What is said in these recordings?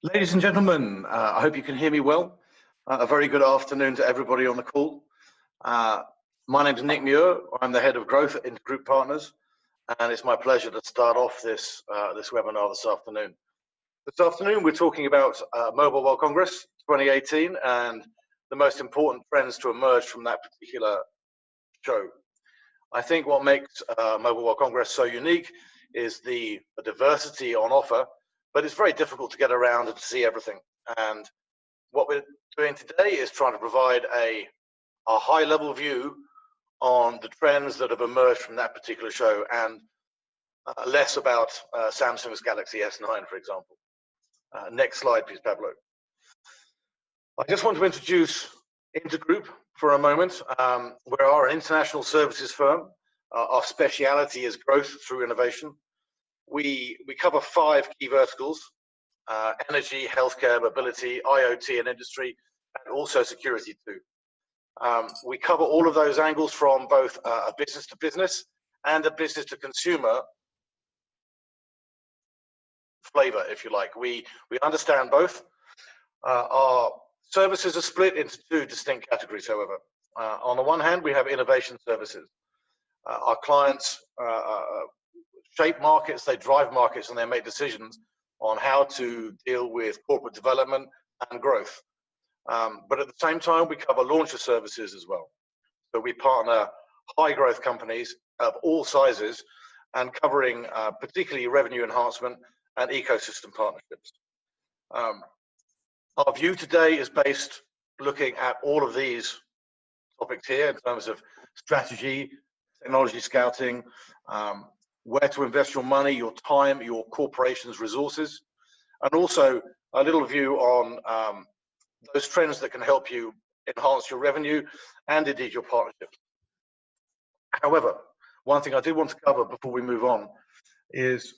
Ladies and gentlemen, I hope you can hear me well. A very good afternoon to everybody on the call. My name is Nick Muir. I'm the head of growth at Intergroup Partners, and it's my pleasure to start off this webinar this afternoon. This afternoon, we're talking about Mobile World Congress 2018 and the most important trends to emerge from that particular show. I think what makes Mobile World Congress so unique is the diversity on offer, but it's very difficult to get around and to see everything. And what we're doing today is trying to provide a high-level view on the trends that have emerged from that particular show, and less about Samsung's Galaxy S9, for example. Next slide, please, Pablo. I just want to introduce Intergroup for a moment. We are an international services firm. Our speciality is growth through innovation. We cover 5 key verticals: energy, healthcare, mobility, IoT and industry, and also security too. We cover all of those angles from both a business to business and a business to consumer flavor, if you like. We understand both. Our services are split into 2 distinct categories, however. On the one hand, we have innovation services. Our clients shape markets, they drive markets, and they make decisions on how to deal with corporate development and growth. But at the same time, we cover launcher services as well. So we partner high growth companies of all sizes and covering particularly revenue enhancement and ecosystem partnerships. Our view today is based looking at all of these topics here in terms of strategy, technology scouting, where to invest your money, your time, your corporation's resources, and also a little view on those trends that can help you enhance your revenue and indeed your partnerships. However, one thing I do want to cover before we move on is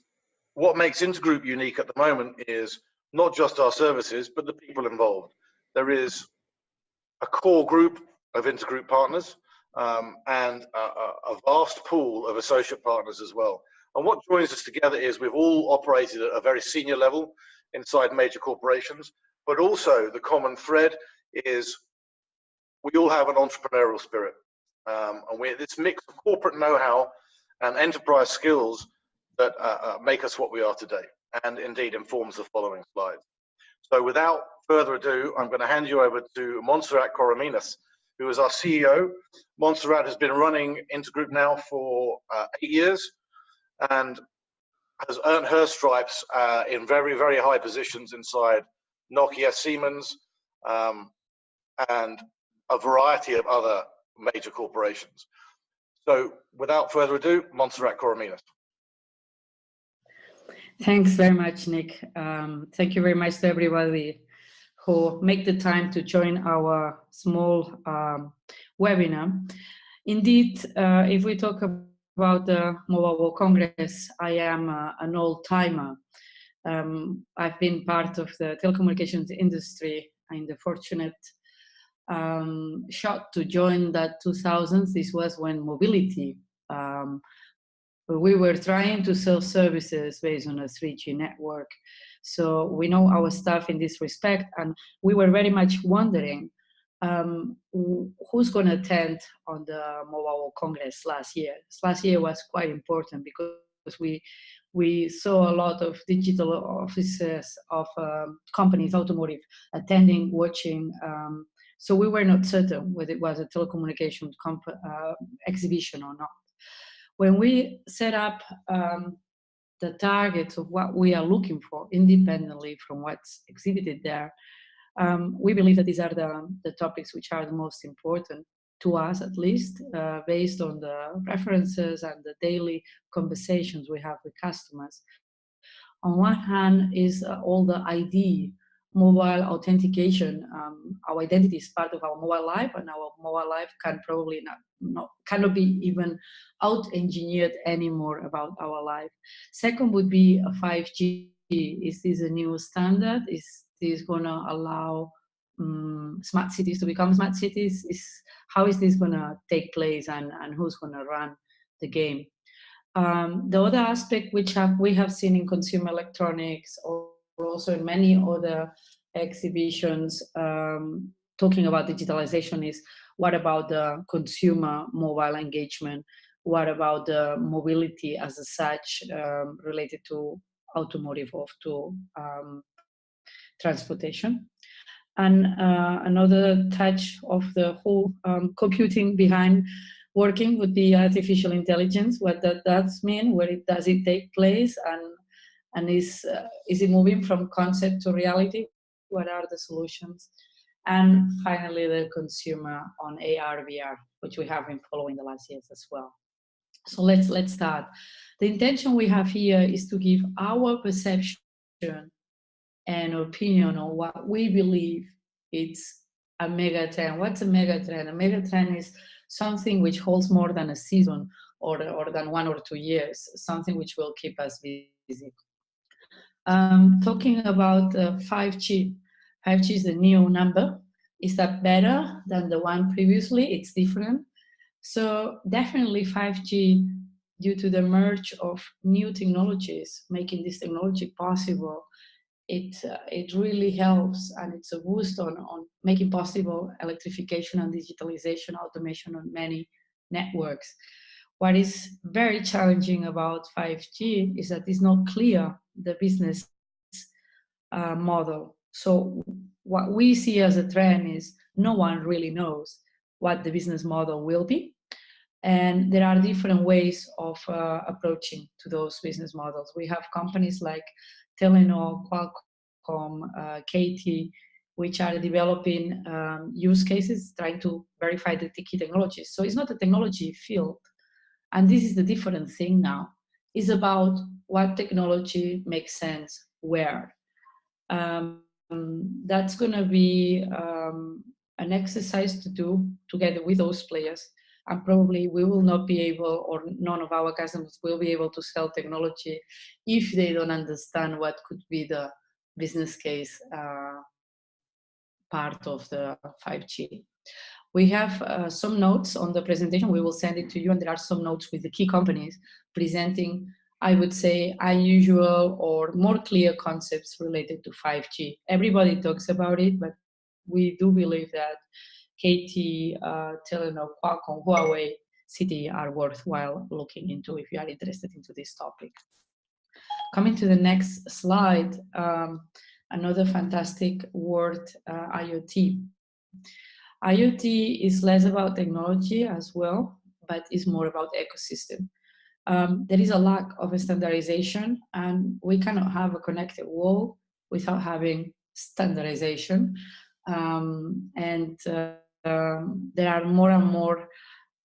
what makes Intergroup unique at the moment is not just our services, but the people involved. There is a core group of Intergroup partners, and a vast pool of associate partners as well. And what joins us together is we've all operated at a very senior level inside major corporations, but also the common thread is we all have an entrepreneurial spirit. And we're this mix of corporate know-how and enterprise skills that make us what we are today, and indeed informs the following slides. So without further ado, I'm going to hand you over to Montserrat Corominas, who is our CEO. Montserrat has been running Intergroup now for 8 years and has earned her stripes in very, very high positions inside Nokia, Siemens, and a variety of other major corporations. So without further ado, Montserrat Corominas. Thanks very much, Nick. Thank you very much to everybody who make the time to join our small webinar. Indeed, if we talk about the Mobile World Congress, I am an old-timer. I've been part of the telecommunications industry in the fortunate shot to join that 2000s. This was when mobility, we were trying to sell services based on a 3G network. So we know our stuff in this respect, and we were very much wondering who's going to attend on the Mobile World Congress last year. Last year was quite important because we saw a lot of digital offices of companies, automotive, attending, watching. So we were not certain whether it was a telecommunications exhibition or not. When we set up the targets of what we are looking for, independently from what's exhibited there, we believe that these are the topics which are the most important to us, at least, based on the preferences and the daily conversations we have with customers. On one hand is all the ID, mobile authentication. Our identity is part of our mobile life, and our mobile life can probably cannot be even out-engineered anymore about our life. Second would be a 5G. Is this a new standard? Is this going to allow smart cities to become smart cities? How is this going to take place, and who's going to run the game? The other aspect which we have seen in consumer electronics, also in many other exhibitions talking about digitalization is, what about the consumer mobile engagement? What about the mobility as such related to automotive or to transportation? And another touch of the whole computing behind working would be artificial intelligence. What that does mean, where it does it take place, and is it moving from concept to reality? What are the solutions? And finally, the consumer on AR, VR, which we have been following the last years as well. So let's start. The intention we have here is to give our perception and opinion on what we believe it's a mega trend. What's a mega trend? A mega trend is something which holds more than a season or than 1 or 2 years, something which will keep us busy. Talking about 5G. 5G is the new number. Is that better than the one previously? It's different. So definitely 5G, due to the merge of new technologies, making this technology possible, it really helps, and it's a boost on making possible electrification and digitalization, automation on many networks. What is very challenging about 5G is that it's not clear the business model. So what we see as a trend is no one really knows what the business model will be. And there are different ways of approaching to those business models. We have companies like Telenor, Qualcomm, KT, which are developing use cases, trying to verify the key technologies. So it's not a technology field. And this is the different thing now. It's about what technology makes sense where. That's going to be an exercise to do together with those players. And probably we will not be able, or none of our customers will be able to sell technology if they don't understand what could be the business case part of the 5G. We have some notes on the presentation. We will send it to you, and there are some notes with the key companies presenting, I would say, unusual or more clear concepts related to 5G. Everybody talks about it, but we do believe that KT, Telenor, Qualcomm, Huawei, CT are worthwhile looking into if you are interested into this topic. Coming to the next slide, another fantastic word, IoT. IoT is less about technology as well, but is more about ecosystem. There is a lack of standardization, and we cannot have a connected world without having standardization. There are more and more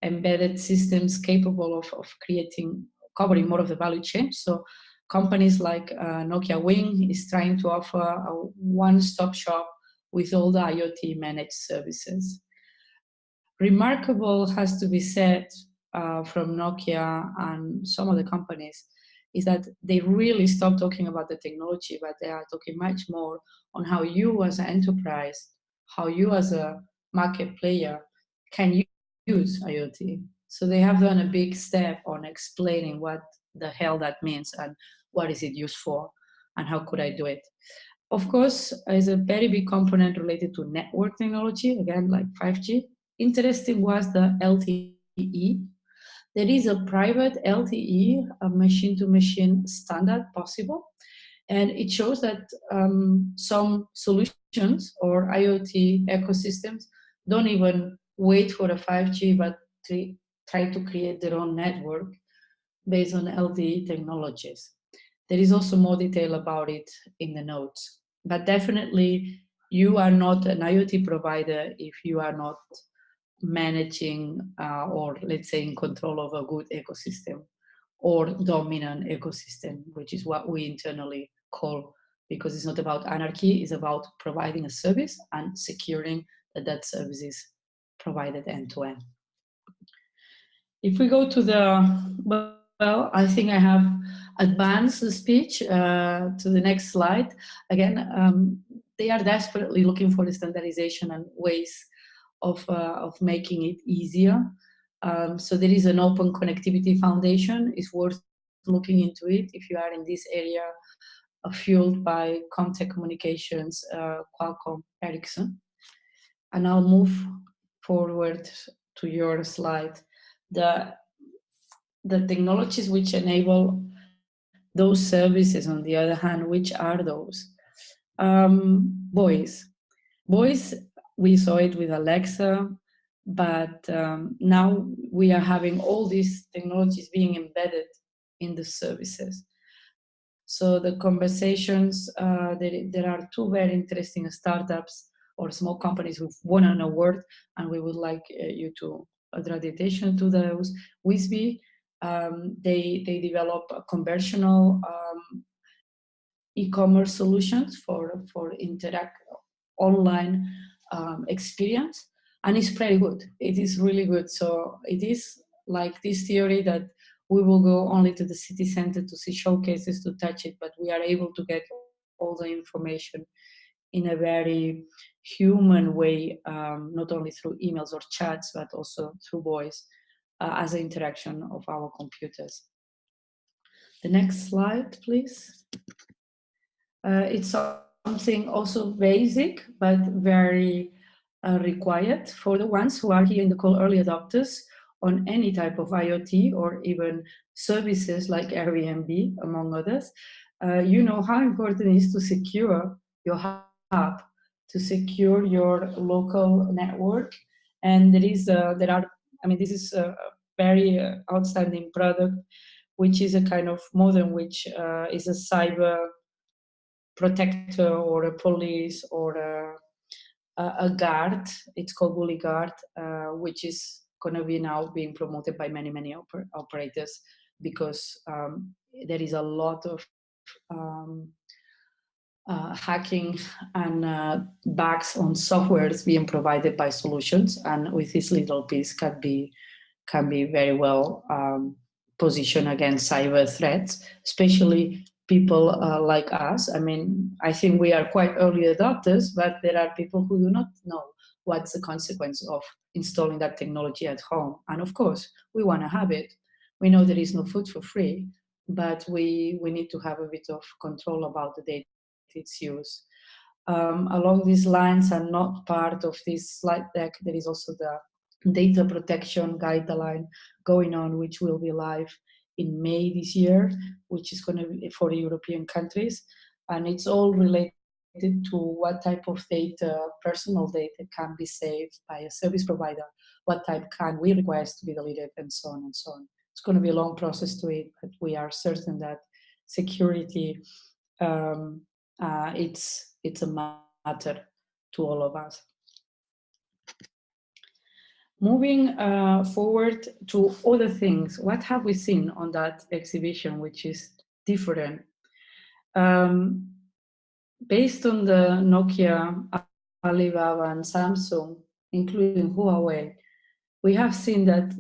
embedded systems capable of covering more of the value chain. So companies like Nokia Wing is trying to offer a one-stop shop with all the IoT managed services. Remarkable has to be said from Nokia and some other companies is that they really stopped talking about the technology, but they are talking much more on how you as an enterprise, how you as a market player can use IoT. So they have done a big step on explaining what the hell that means and what is it used for and how could I do it. Of course, is a very big component related to network technology, again, like 5G. Interesting was the LTE. There is a private LTE, a machine-to-machine standard possible, and it shows that some solutions or IoT ecosystems don't even wait for a 5G, but try to create their own network based on LTE technologies. There is also more detail about it in the notes. But definitely, you are not an IoT provider if you are not managing or, let's say, in control of a good ecosystem or dominant ecosystem, which is what we internally call, because it's not about anarchy, it's about providing a service and securing that that service is provided end-to-end. If we go to the, well, I think I have advanced the speech to the next slide. Again, they are desperately looking for the standardization and ways of making it easier. So there is an open connectivity foundation. It's worth looking into it if you are in this area fueled by Comtech Communications, Qualcomm, Ericsson. And I'll move forward to your slide. The technologies which enable those services, on the other hand, which are those? Voice. Voice, we saw it with Alexa, but now we are having all these technologies being embedded in the services. So the conversations, there are two very interesting startups or small companies who've won an award, and we would like you to draw the attention to those. Wisby, they develop a conversational e-commerce solutions for interact online experience, and it's pretty good. It is really good. So it is like this theory that we will go only to the city center to see showcases, to touch it, but we are able to get all the information in a very human way, not only through emails or chats, but also through voice as an interaction of our computers. The next slide, please. It's something also basic, but very required for the ones who are here in the call, early adopters on any type of IoT or even services like Airbnb, among others. You know how important it is to secure your hub, to secure your local network. And this is a very outstanding product, which is a kind of modern, which is a cyber protector or a police or a guard. It's called Bully Guard, which is going to be now being promoted by many operators, because there is a lot of hacking and bugs on softwares being provided by solutions, and with this little piece can be very well positioned against cyber threats, especially people like us. I mean, I think we are quite early adopters, but there are people who do not know what's the consequence of installing that technology at home. And of course, we want to have it. We know there is no food for free, but we need to have a bit of control about the data it's used. Along these lines, and not part of this slide deck, there is also the data protection guideline going on, which will be live in May this year, which is going to be for European countries. And it's all related to what type of data, personal data, can be saved by a service provider, what type can we request to be deleted, and so on and so on. It's going to be a long process to it, but we are certain that security, it's a matter to all of us. Moving forward to other things, what have we seen on that exhibition which is different? Based on the Nokia, Alibaba, and Samsung, including Huawei, we have seen that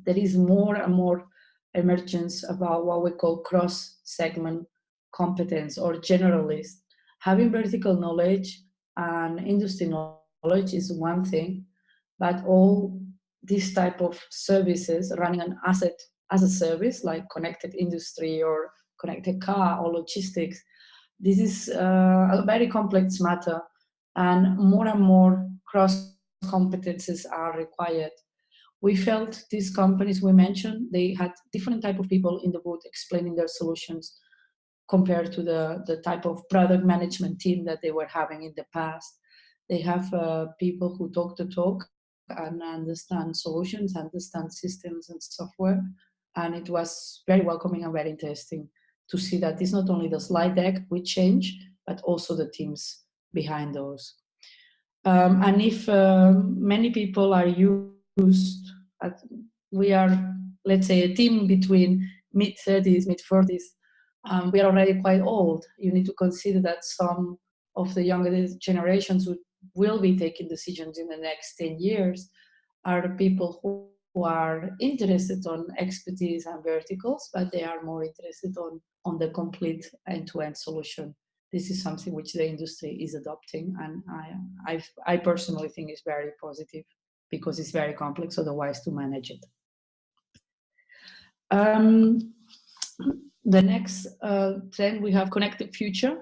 there is more and more emergence about what we call cross-segment competence or generalist. Having vertical knowledge and industry knowledge is one thing, but all these type of services running an asset as a service, like connected industry or connected car or logistics, this is a very complex matter, and more cross competences are required. We felt these companies we mentioned, they had different type of people in the booth explaining their solutions compared to the type of product management team that they were having in the past. They have people who talk the talk and understand solutions, understand systems and software. And it was very welcoming and very interesting to see that it's not only the slide deck we change, but also the teams behind those. And if many people are used, we are, let's say, a team between mid-30s, mid-40s, we are already quite old. You need to consider that some of the younger generations who will be taking decisions in the next 10 years are people who are interested on expertise and verticals, but they are more interested on the complete end-to-end solution. This is something which the industry is adopting, and I personally think is very positive, because it's very complex otherwise to manage it. The next trend, we have connected future.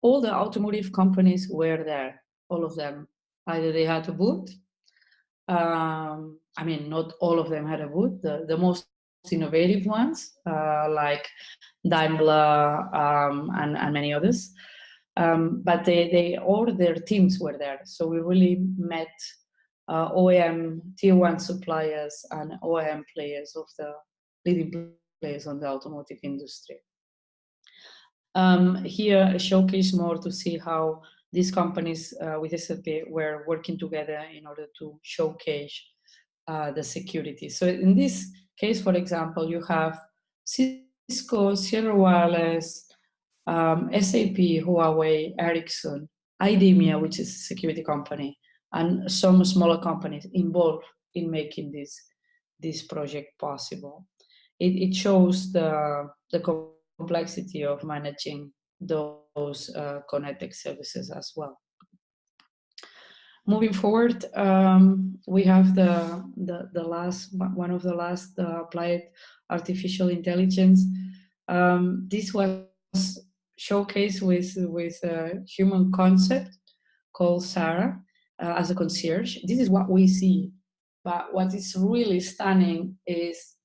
All the automotive companies were there, all of them. Either they had a booth. I mean, not all of them had a booth. The most innovative ones, like Daimler and many others. But they all their teams were there. So we really met OEM tier one suppliers and OEM players of the leading players on the automotive industry. Here, a showcase more to see how these companies with SAP were working together in order to showcase the security. So in this case, for example, you have Cisco, Sierra Wireless, SAP, Huawei, Ericsson, IDEMIA, which is a security company, and some smaller companies involved in making this project possible. It shows the complexity of managing those connected services as well. Moving forward, we have the last one of the last applied artificial intelligence. This was showcased with a human concept called Sarah as a concierge. This is what we see, but what is really stunning is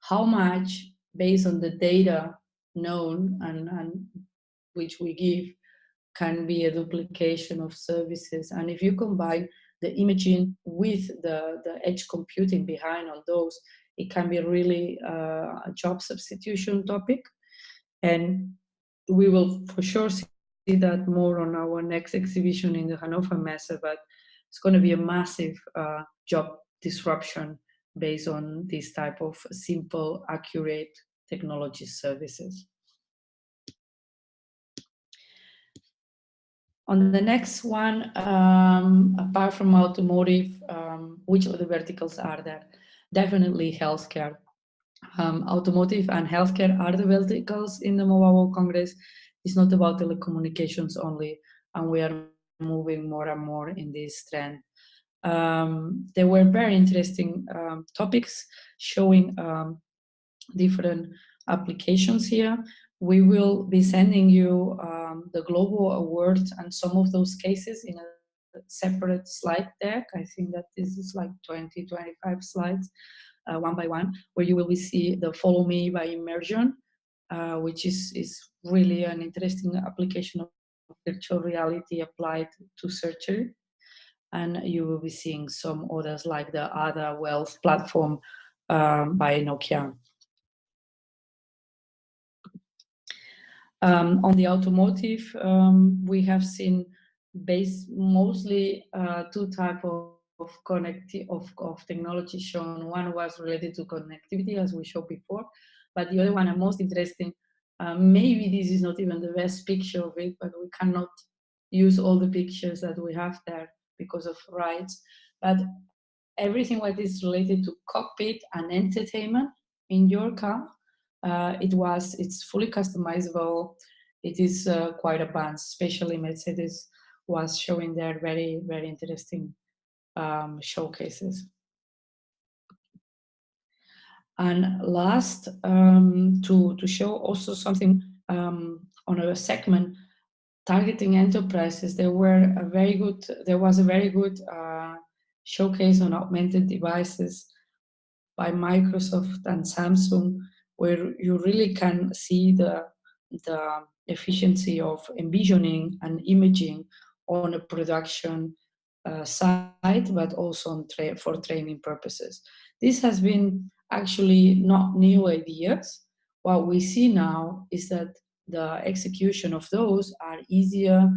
how much, based on the data known and which we give, can be a duplication of services. And if you combine the imaging with the edge computing behind all those, it can be really a job substitution topic. And we will for sure see that more on our next exhibition in the Hannover Messe, but it's going to be a massive job disruption based on this type of simple, accurate technology services. On the next one, apart from automotive, which other verticals are there? Definitely healthcare. Automotive and healthcare are the verticals in the Mobile World Congress. It's not about telecommunications only, and we are moving more and more in this trend. There were very interesting topics showing different applications here. We will be sending you the global awards and some of those cases in a separate slide deck. I think that this is like 20, 25 slides, one by one, where you will see the Follow Me by Immersion, which is really an interesting application of virtual reality applied to surgery. And you will be seeing some others like the Ada Wealth platform by Nokia. On the automotive, we have seen mostly two types of technology shown. One was related to connectivity, as we showed before, but the other one, and most interesting, maybe this is not even the best picture of it, but we cannot use all the pictures that we have there because of rights. But everything what is related to cockpit and entertainment in your car, it's fully customizable. It is quite advanced, especially Mercedes was showing their very, very interesting showcases. And last, to show also something on a segment targeting enterprises, there was a very good showcase on augmented devices by Microsoft and Samsung, where you really can see the efficiency of envisioning and imaging on a production site, but also for training purposes. This has been actually not new ideas. What we see now is that the execution of those are easier,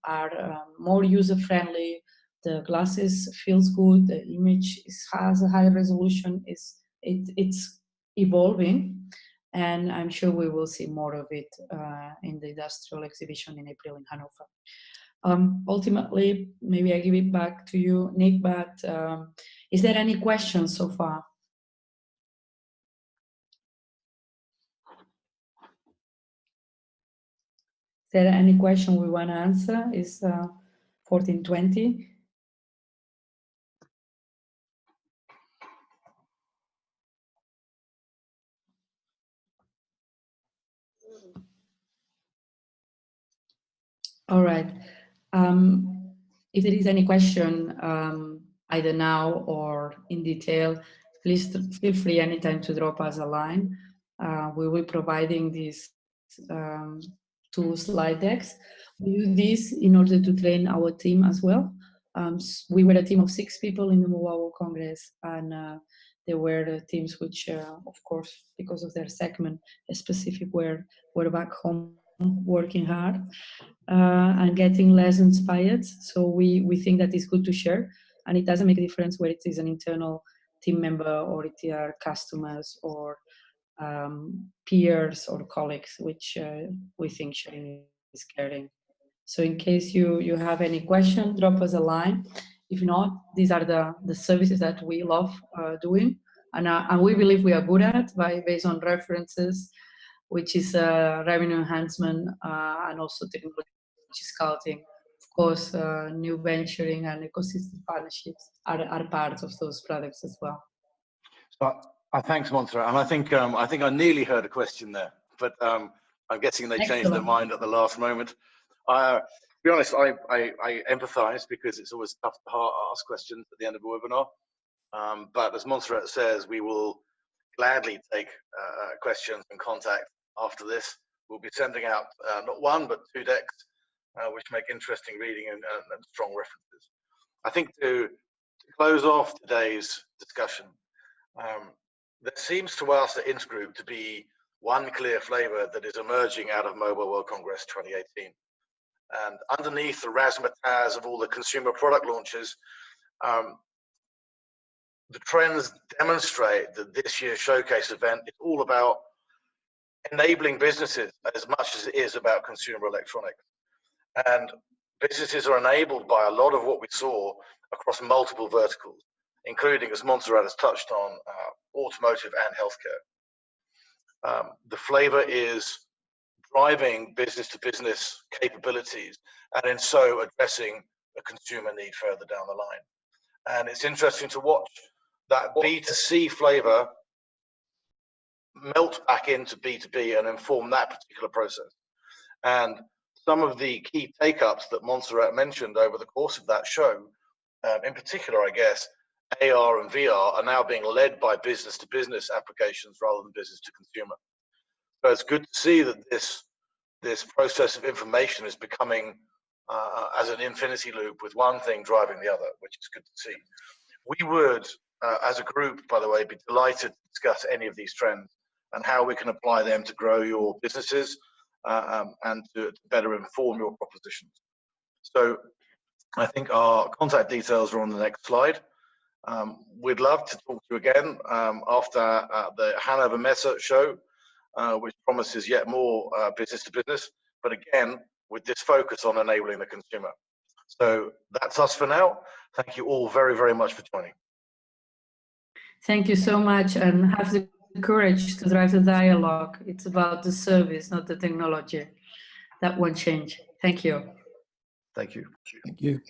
are more user-friendly. The glasses feels good. The image has a high resolution. It's evolving, and I'm sure we will see more of it in the industrial exhibition in April in Hanover. Ultimately, maybe I give it back to you, Nick. But is there any questions so far? Is there any question we want to answer? Is 14:20? All right. If there is any question, either now or in detail, please feel free anytime to drop us a line. We will be providing these 2 slide decks. We do this in order to train our team as well. We were a team of 6 people in the Mobile World Congress, and there were teams which, of course, because of their segment specific, were back home working hard and getting less inspired. So we think that it's good to share, and it doesn't make a difference whether it is an internal team member or it are customers or peers or colleagues, which we think sharing is caring. So in case you have any question, drop us a line. If not, these are the services that we love doing, and we believe we are good at based on references, which is revenue enhancement and also technology scouting. Of course, new venturing and ecosystem partnerships are part of those products as well. So, thanks, Montserrat. And I think I nearly heard a question there, but I'm guessing they changed their mind at the last moment. To be honest, I empathize, because it's always tough to ask questions at the end of a webinar. But as Montserrat says, we will gladly take questions and contact after this. We'll be sending out not 1, but 2 decks, which make interesting reading and strong references. I think to close off today's discussion, there seems to us at Intergroup to be one clear flavor that is emerging out of Mobile World Congress 2018. And underneath the razzmatazz of all the consumer product launches, the trends demonstrate that this year's showcase event is all about enabling businesses as much as it is about consumer electronics. And businesses are enabled by a lot of what we saw across multiple verticals, including, as Montserrat has touched on, automotive and healthcare. The flavor is driving business-to-business capabilities, and in so addressing a consumer need further down the line. And it's interesting to watch that B2C flavor melt back into B2B and inform that particular process. And some of the key take-ups that Montserrat mentioned over the course of that show, in particular, I guess, AR and VR are now being led by business-to-business applications rather than business-to-consumer. So it's good to see that this process of information is becoming as an infinity loop, with one thing driving the other, which is good to see. We would, as a group, by the way, be delighted to discuss any of these trends and how we can apply them to grow your businesses and to better inform your propositions. So I think our contact details are on the next slide. We'd love to talk to you again after the Hanover Messe show, which promises yet more business to business, but again, with this focus on enabling the consumer. So that's us for now. Thank you all very, very much for joining. Thank you so much, and have the courage to drive the dialogue. It's about the service, not the technology. That won't change. Thank you. Thank you. Thank you.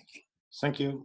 Thank you.